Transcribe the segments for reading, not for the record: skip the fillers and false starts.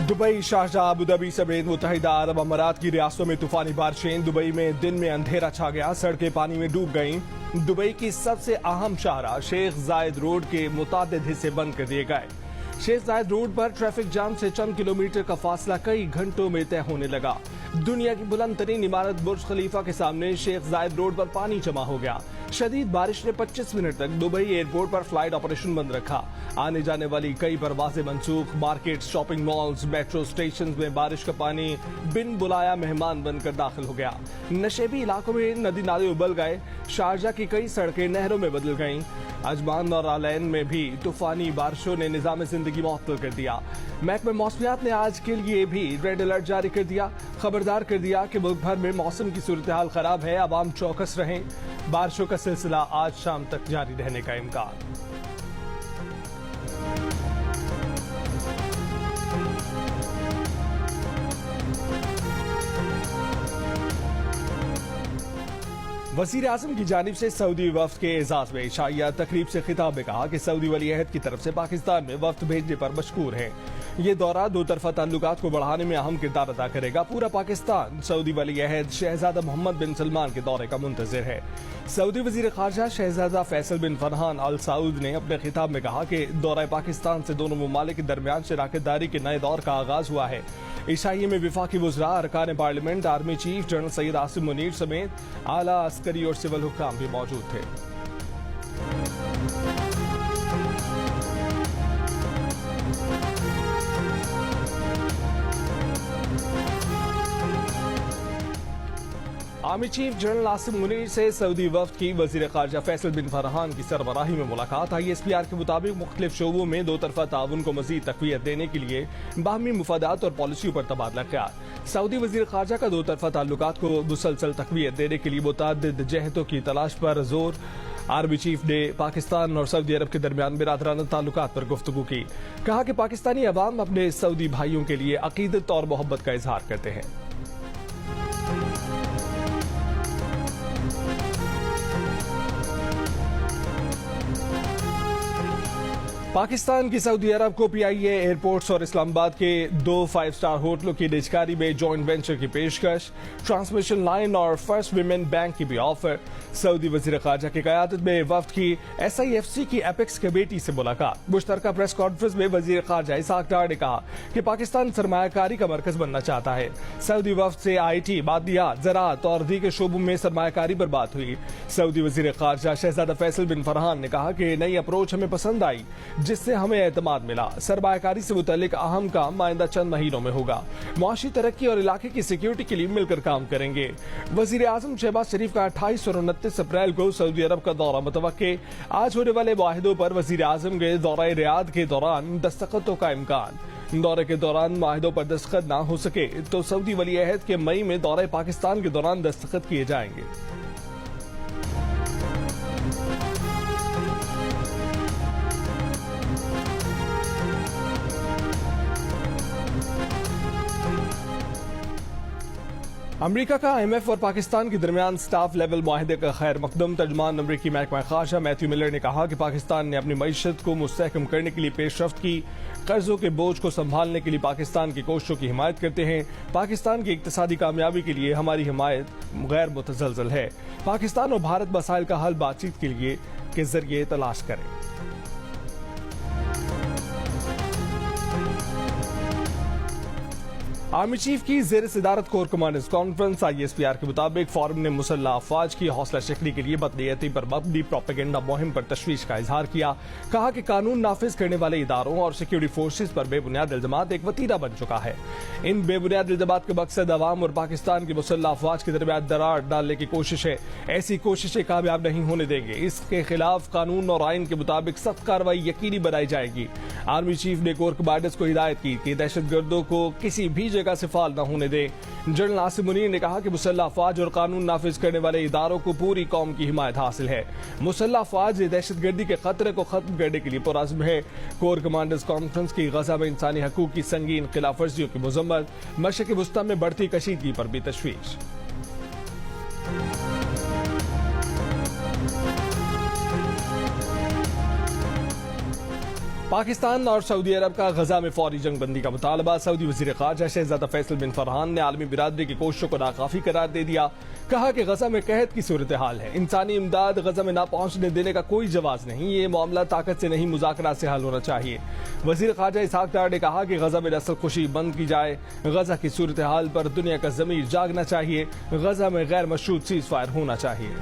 Dubai, Sharjah, Abu Dhabi समेत मुत्तहिदा अरब अमारात की रियासतों में तूफानी बारिशें। दुबई में दिन में अंधेरा छा गया, सड़कें पानी में डूब गईं। दुबई की सबसे अहम शाहराह शेख जायद रोड के मुतादिद हिस्से बंद कर दिए गए। शेख जायद रोड पर ट्रैफिक जाम से चंद किलोमीटर का फासला कई घंटों में तय होने लगा। दुनिया की बुलंद तरीन इमारत बुर्ज खलीफा के सामने शेख जायद रोड पर पानी जमा हो गया। शदीद बारिश ने 25 मिनट तक दुबई एयरपोर्ट पर फ्लाइट ऑपरेशन बंद रखा। आने जाने वाली कई परवाजें मनसूख। Market, shopping malls, metro station में बारिश का पानी बिन बुलाया मेहमान बनकर दाखिल हो गया। नशेबी इलाकों में नदी नाले उबल गए। शारजाह की कई सड़कें नहरों में बदल गईं। अजमान और आलैन में भी तूफानी बारिशों ने निजाम जिंदगी मुअत्तल कर दिया। महकमे मौसमियात ने आज के लिए भी रेड अलर्ट जारी कर दिया। खबरदार कर दिया कि मुल्क भर में मौसम की सूरत हाल खराब है, आवाम चौकस रहें। बारिशों का सिलसिला आज शाम तक जारी रहने का इम्कान। वजीर आजम की जानिब से सऊदी वफ्द के एजाज में शाइया तकरीब से खिताब में कहा कि सऊदी वली अहद की तरफ से पाकिस्तान में वफ्द भेजने पर मशकूर है। ये दौरा दो तरफा ताल्लुकात को बढ़ाने में अहम किरदार अदा करेगा। पूरा पाकिस्तान सऊदी वली अहद शहजादा मोहम्मद बिन सलमान के दौरे का मुंतजिर है। सऊदी वजीर खारजा शहजादा फैसल बिन फरहान अल सऊद ने अपने खिताब में कहा कि दौरा पाकिस्तान से दोनों ममालिक के दरमियान शराकतदारी के नए दौर का आगाज हुआ है। ईशाई में विफाकी वज़रा, अरकान parliament, army chief general Syed Asim Munir समेत आला अस्करी और सिविल हुक्काम भी मौजूद थे। Army chief general Asim Munir से सऊदी वफ्द की वजीर खारजा फैसल बिन फरहान की सरबराही में मुलाकात। ISPR के मुताबिक मुख्तलिफ शोबों में दो तरफा ताउन को मजीद तकवीत देने के लिए बाहमी मुफादात और पॉलिसियों पर तबादला ख्याल। सऊदी वजीर खारजा का दो तरफा ताल्लुकात को मुसलसल तकवीत देने के लिए मुतअद्दिद जहतों की तलाश पर जोर। आर्मी चीफ ने पाकिस्तान और सऊदी अरब के दरमियान बिरादराना ताल्लुकात पर गुफ्तगू की। कहा कि पाकिस्तानी अवाम अपने सऊदी भाइयों के लिए अकीदत और मोहब्बत का इजहार करते हैं। पाकिस्तान की सऊदी अरब को PIA एयरपोर्ट्स और इस्लामाबाद के 2 5 स्टार होटलों की निजकारी में जॉइंट वेंचर की पेशकश, ट्रांसमिशन लाइन और फर्स्ट विमेन बैंक की भी ऑफर। सऊदी वजीर खारजा की क़यादत में वफ्द की SIFC की एपेक्स कमेटी से मुलाकात। मुश्तरका प्रेस कॉन्फ्रेंस में वजीर खारजा इसाक डार ने कहा कि पाकिस्तान सरमायाकारी का मरकज बनना चाहता है। सऊदी वफ्द से IT, मादियात, ज़राअत और दीगर शोबों में सरमायाकारी पर बात हुई। सऊदी वजीर खारजा शहजादा फैसल बिन फरहान ने कहा कि नई अप्रोच हमें पसंद आई, जिससे हमें एतमाद मिला। सरमायाकारी से मुतालिक अहम काम आइंदा चंद महीनों में होगा। मुआशी तरक्की और इलाके की सिक्योरिटी के लिए मिलकर काम करेंगे। वजीर आजम शहबाज शरीफ का 28 और 29 अप्रैल को सऊदी अरब का दौरा मुतवक्के। आज होने वाले मुआहिदों पर वजीर आजम के दौरा रियाद के दौरान दस्तखतों का इम्कान। दौरे के दौरान मुआहिदों पर दस्तखत ना हो सके तो सऊदी वली अहद के मई में दौरे पाकिस्तान के दौरान दस्तखत किए जाएंगे। अमरीका का IMF और पाकिस्तान के दरमियान स्टाफ लेवल मुआहिदे का खैर मकदम। तर्जुमान अमरीकी महकमा खारजा मैथ्यू मिलर ने कहा कि पाकिस्तान ने अपनी मईशत को मुस्तहकम करने के लिए पेशरफ्त की। कर्जों के बोझ को संभालने के लिए पाकिस्तान की कोशिशों की हिमायत करते हैं। पाकिस्तान की इक्तिसादी कामयाबी के लिए हमारी हिमायत गैर मुतज़लज़ल है। पाकिस्तान और भारत मसाइल का हल बातचीत के जरिए तलाश करें। आर्मी चीफ की जेर सदारत कोर कमांडर्स कॉन्फ्रेंस। ISPR के मुताबिक फोरम ने मुसल्लह अफवाज की हौसला शिकनी के लिए बदनीयती पर मबनी प्रोपेगेंडा मुहिम पर तशवीश का इजहार किया। कहा कि कानून नाफिज करने वाले इदारों और सिक्योरिटी फोर्सेज पर बेबुनियाद इल्जामात एक वतीरा बन चुका है। इन बेबुनियाद इल्जामात का मकसद अवाम और पाकिस्तान की मुसल्लह अफवाज के दरमियान दरार डालने की कोशिश है। ऐसी कोशिशें कामयाब नहीं होने देंगे। इसके खिलाफ कानून और आइन के मुताबिक सख्त कार्रवाई यकीनी बनाई जाएगी। आर्मी चीफ ने कोर कमांडर्स को हिदायत की कि दहशतगर्दों को किसी भी जगह से फाल न होने दें। जनरल आसिम मुनीर ने कहा कि मुसल्लह अफवाज और कानून नाफिज करने वाले इदारों को पूरी कौम की हिमायत हासिल है। मुसल्लह अफवाज दहशतगर्दी के खतरे को खत्म करने के लिए पुरअज़्म है। कोर कमांडर्स कॉन्फ्रेंस की गजा में इंसानी हकूक की संगीन खिलाफ वर्जियों की मजम्मत। मशरक़ वस्ता में बढ़ती कशीदगी पर भी तशवीश। पाकिस्तान और सऊदी अरब का गजा में फौरी जंग बंदी का मुतालबा। सऊदी वजीर ख़ारजा शहजादा फैसल बिन फरहान ने आलमी बिरादरी की कोशिशों को नाकाफी करार दे दिया। कहा कि गजा में कहत की सूरत हाल है, इंसानी इमदाद गजा में ना पहुंचने देने का कोई जवाज नहीं। ये मामला ताकत से नहीं मुज़ाकरात से हल होना चाहिए। वजीर ख़ारजा इसहाक डार ने कहा कि गजा में नस्ल खुशी बंद की जाए। गजा की सूरत हाल पर दुनिया का ज़मीर जागना चाहिए। गजा में गैर मशरूत सीज़ फायर होना चाहिए।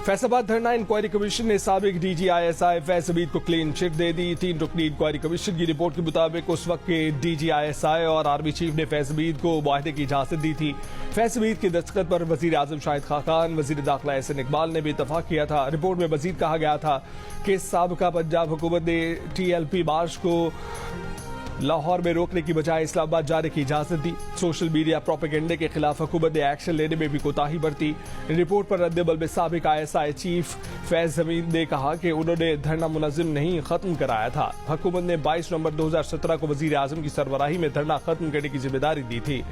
फैसलाबाद धरना इंक्वायरी कमीशन ने साबिक DGISI फैज हमीद को क्लीन चिट दे दी। 3 रुकनी इंक्वायरी कमीशन की रिपोर्ट के मुताबिक उस वक्त के DGISI और आर्मी चीफ ने फैज हमीद को मुआहदे की इजाजत दी थी। फैज हमीद के दस्तखत पर वजीर आजम शाहिद खाकान, वजीर दाखिला एहसन इकबाल ने भी इतफाक किया था। रिपोर्ट में मजीद कहा गया था कि साबिका पंजाब हुकूमत ने TLP मार्च को लाहौर में रोकने की बजाय इस्लामाबाद जाने की इजाजत दी। सोशल मीडिया प्रोपेगेंडे के खिलाफ हुकूमत ने एक्शन लेने में भी कोताही बरती। रिपोर्ट पर रद्द-ए-अमल में साबिक ISI चीफ फैज हमीद ने कहा कि उन्होंने धरना मुनज़्ज़म नहीं खत्म कराया था। हुकूमत ने 22 नवंबर 2017 को वजीर आजम की सरबराही में धरना खत्म करने की जिम्मेदारी दी थी।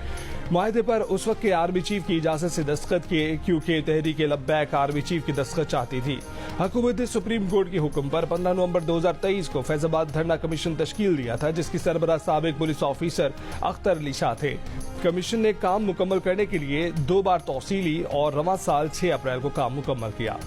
मुआहदे पर उस वक्त के आर्मी चीफ की इजाजत से दस्तखत किए, क्योंकि तहरीक लब्बैक आर्मी चीफ की दस्तखत चाहती थी। हुकूमत ने सुप्रीम कोर्ट के हुक्म पर 15 नवंबर 2023 को फैजाबाद धरना कमीशन तश्कील दिया था, जिसकी सरबराह साबिक पुलिस ऑफिसर अख्तर अली शाह थे। कमीशन ने काम मुकम्मल करने के लिए 2 बार तौसीली और रवां साल 6 अप्रैल को काम मुकम्मल किया।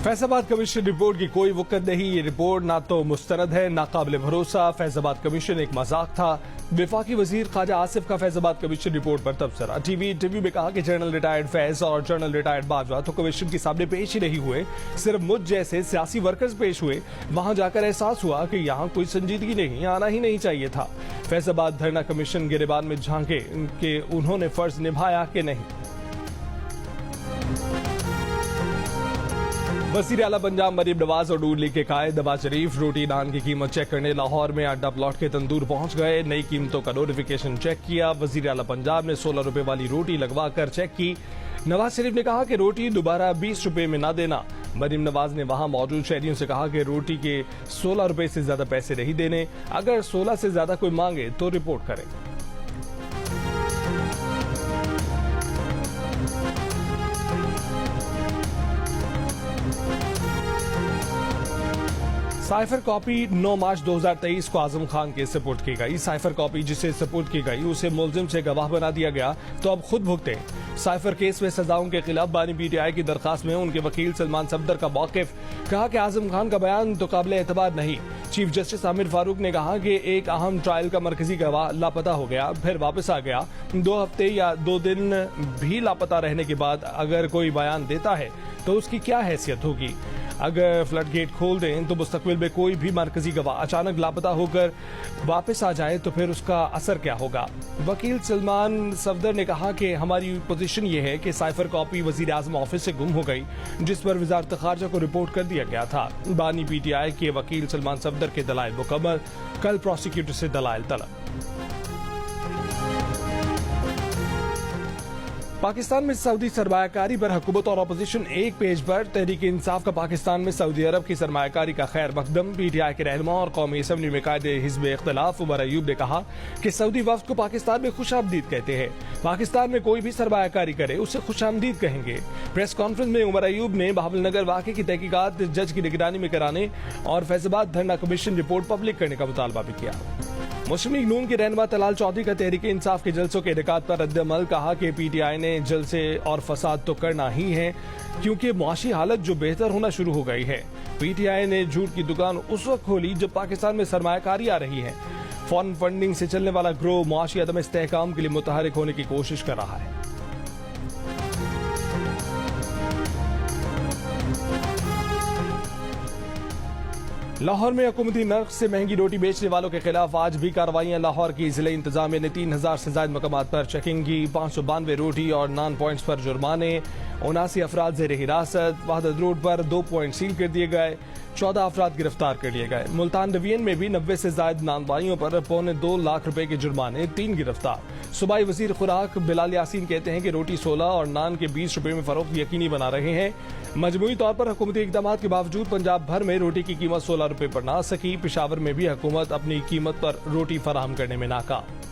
फैजाबाद कमीशन रिपोर्ट की कोई वक़्त नहीं। ये रिपोर्ट ना तो मुस्तनद है, ना काबिल भरोसा। फैजाबाद कमीशन एक मजाक था। वफाकी वजीर ख्वाजा आसिफ का फैजाबाद कमीशन रिपोर्ट पर तबसरा। टीवी इंटरव्यू में कहा कि जनरल रिटायर्ड फैज और जनरल रिटायर्ड बाजवा तो कमीशन के सामने पेश ही नहीं हुए, सिर्फ मुझ जैसे सियासी वर्कर्स पेश हुए। वहां जाकर एहसास हुआ कि यहाँ कोई संजीदगी नहीं, आना ही नहीं चाहिए था। फैजाबाद धरना कमीशन गिरेबान में झांके कि उन्होंने फर्ज निभाया कि नहीं। वज़ीर आला पंजाब मरीम नवाज और नून लीग के कायद नवाज शरीफ रोटी नान की कीमत चेक करने लाहौर में अड्डा प्लॉट के तंदूर पहुंच गए। नई कीमतों का नोटिफिकेशन चेक किया। वज़ीर आला पंजाब ने 16 रुपए वाली रोटी लगवा कर चेक की। नवाज शरीफ ने कहा कि रोटी दोबारा 20 रुपए में ना देना। मरीम नवाज ने वहां मौजूद शहरियों से कहा कि रोटी के 16 रुपए से ज्यादा पैसे नहीं देने। अगर 16 से ज्यादा कोई मांगे तो रिपोर्ट करें। साइफर कॉपी 9 मार्च 2023 को आजम खान के सपुर्द की गई। साइफर कॉपी जिसे सपुर्द की गई उसे मुलजिम से गवाह बना दिया गया, तो अब खुद भुगते। साइफर केस में सजाओं के खिलाफ बानी PTI की दरखास्त में उनके वकील सलमान सफदर का मौकिफ। कहा कि आजम खान का बयान तो काबिल एतबार नहीं। चीफ जस्टिस आमिर फारूक ने कहा कि एक अहम ट्रायल का मरकजी गवाह लापता हो गया, फिर वापस आ गया। 2 हफ्ते या 2 दिन भी लापता रहने के बाद अगर कोई बयान देता है तो उसकी क्या हैसियत होगी। अगर फ्लड गेट खोल दें तो मुस्तकबिल में कोई भी मरकजी गवाह अचानक लापता होकर वापस आ जाए तो फिर उसका असर क्या होगा। वकील सलमान सफदर ने कहा कि हमारी पोजीशन ये है कि साइफर कॉपी वजीर आजम ऑफिस से गुम हो गई, जिस पर वजारत खारजा को रिपोर्ट कर दिया गया था। बानी PTI के वकील सलमान सफदर के दलाइल मुकम्मल, कल प्रोसिक्यूटर से दलाइल तलब। पाकिस्तान में सऊदी सरमायाकारी पर हुकूमत और अपोजिशन एक पेज पर। तहरीक इंसाफ का पाकिस्तान में सऊदी अरब की सरमायाकारी का खैर मकदम। PTI के रहनुमा और कौमी असम्बली में कायदे हिज़्ब इख्तिलाफ उमर अयूब ने कहा कि सऊदी वफ्द को पाकिस्तान में खुशामदीद कहते हैं। पाकिस्तान में कोई भी सरमायाकारी करे उसे खुशामदीद कहेंगे। प्रेस कॉन्फ्रेंस में उमर अयूब ने बहावलनगर वाक़े की तहकीकात जज की निगरानी में कराने और फैजाबाद धरना कमीशन रिपोर्ट पब्लिक करने का मुतालबा भी किया। मुस्लिम लीग नून के रहनुमा तलाल चौधरी का तहरीक इंसाफ के जलसों के इनेकाद पर रद्द-ए-अमल। कहा कि PTI ने जलसे और फसाद तो करना ही है, क्योंकि मुआशी हालत जो बेहतर होना शुरू हो गई है। PTI ने झूठ की दुकान उस वक्त खोली जब पाकिस्तान में सरमायाकारी आ रही है। फॉरेन फंडिंग से चलने वाला ग्रोह मुआशी अदम इस्तेहकाम के लिए मुतहरिक होने की कोशिश कर रहा है। लाहौर में हुकूमती नर्ख से महंगी रोटी बेचने वालों के खिलाफ आज भी कार्रवाइयां। लाहौर की जिले इंतजामिया ने 3000 से ज्यादा मकामात पर चेकिंग की। 592 रोटी और नान पॉइंट्स पर जुर्माने। 79 अफराद ज़ेर हिरासत। वहदत रोड पर 2 पॉइंट सील कर दिए गए। 14 अफराद गिरफ्तार कर लिए गए। मुल्तान डिवीजन में भी 90 से ज्यादा नानबाइयों पर 2.25 लाख रुपए के जुर्माने, 3 गिरफ्तार। सूबाई वजीर खुराक बिलाल यासीन कहते हैं कि रोटी 16 और नान के 20 रुपए में फरोख्त यकीनी बना रहे हैं। मजमूई तौर पर हुकूमती इकदाम के बावजूद पंजाब भर में रोटी की कीमत 16 रुपए पर ना सकी। पेशावर में भी हुकूमत अपनी कीमत पर रोटी फराहम करने में नाकाम।